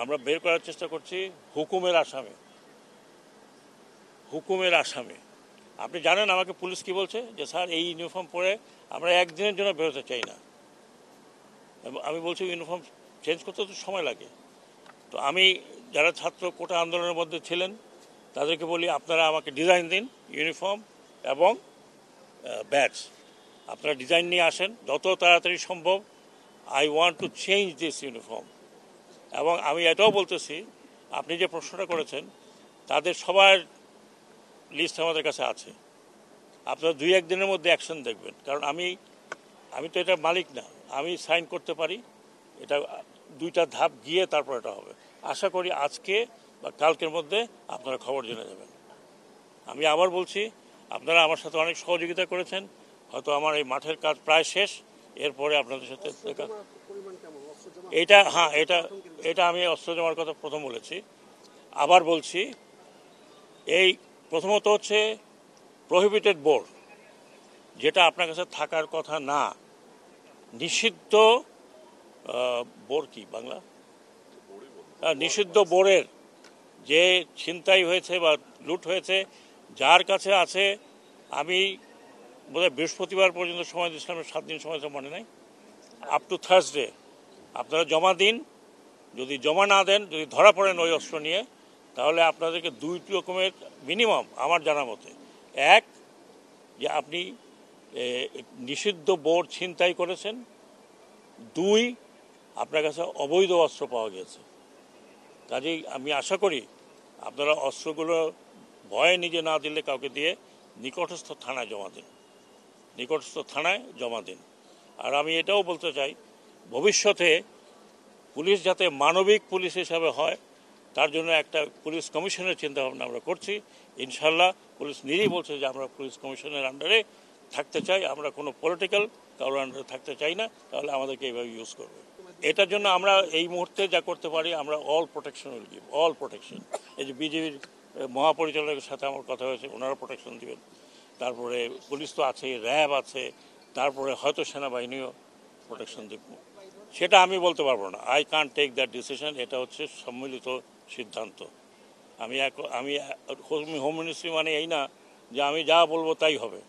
আমরা বের করার চেষ্টা করছি হুকুমের আসামে। আপনি জানেন আমাকে পুলিশ কি বলছে যে স্যার এই ইউনিফর্ম পরে আমরা একদিনের জন্য বেরোতে চাই না। আমি বলছি ইউনিফর্ম চেঞ্জ করতে তো সময় লাগে। তো আমি যারা ছাত্র কোটা আন্দোলনের মধ্যে ছিলেন তাদেরকে বলি আপনারা আমাকে ডিজাইন দিন ইউনিফর্ম এবং ব্যাচ। আপনারা ডিজাইন নিয়ে আসেন যত তাড়াতাড়ি সম্ভব। I want to change this uniform. এবং আমি এটাও বলতেছি আপনি যে প্রশ্নটা করেছেন তাদের সবার লিস্ট আমাদের কাছে আছে। আপনারা 2-1 দিনের মধ্যে অ্যাকশন দেখবেন। কারণ আমি তো এটার মালিক না, আমি সাইন করতে পারি, এটা 2টা ধাপ গিয়ে তারপর এটা হবে। আশা করি আজকে বা কালকের মধ্যে আপনারা খবর জেনে যাবেন। আমি আবার বলছি আপনারা আমার সাথে অনেক সহযোগিতা করেছেন, হয়তো আমার এই মাঠের কাজ প্রায় শেষ, এরপরে আপনাদের সাথে এটা আমি অস্ত্র জমার কথা প্রথম বলেছি। আবার বলছি এই প্রথমত হচ্ছে প্রহিবিটেড বোর, যেটা আপনার কাছে থাকার কথা না, নিষিদ্ধ বোর কি বাংলা, নিষিদ্ধ বোরের যে ছিনতাই হয়েছে বা লুট হয়েছে যার কাছে আছে, আমি বোধহয় বৃহস্পতিবার পর্যন্ত সময় দিয়েছিলাম, 7 দিন সময় তো মনে নাই, আপ টু থার্সডে আপনারা জমা দিন। যদি জমা না দেন, যদি ধরা পড়েন ওই অস্ত্র নিয়ে, তাহলে আপনাদেরকে 2 রকমের মিনিমাম আমার জানা মতে, এক যে আপনি নিষিদ্ধ বোর ছিনতাই করেছেন, 2 আপনার কাছে অবৈধ অস্ত্র পাওয়া গেছে। কাজেই আমি আশা করি আপনারা অস্ত্রগুলো ভয়ে নিজে না দিলে কাউকে দিয়ে নিকটস্থ থানায় জমা দিন। আর আমি এটাও বলতে চাই ভবিষ্যতে পুলিশ যাতে মানবিক পুলিশ হিসাবে হয় তার জন্য একটা পুলিশ কমিশনের চিন্তাভাবনা আমরা করছি। ইনশাল্লাহ পুলিশ নিজেই বলছে যে আমরা পুলিশ কমিশনের আন্ডারে থাকতে চাই, আমরা কোনো পলিটিক্যাল কারোর আন্ডারে থাকতে চাই না, তাহলে আমাদেরকে এইভাবে ইউজ করবে। এটার জন্য আমরা এই মুহূর্তে যা করতে পারি, আমরা all protection will give, all protection. এই যে বিজেপির মহাপরিচালকের সাথে আমার কথা হয়েছে, ওনারা প্রোটেকশন দিবেন, তারপরে পুলিশ তো আছে, র্যাব আছে, তারপরে হয়তো সেনাবাহিনীও প্রোটেকশন দেব, সেটা আমি বলতে পারবো না। I can't take that decision. এটা হচ্ছে সম্মিলিত সিদ্ধান্ত। আমি হোম মিনিস্ট্রি মানে এই না যে আমি যা বলবো তাই হবে।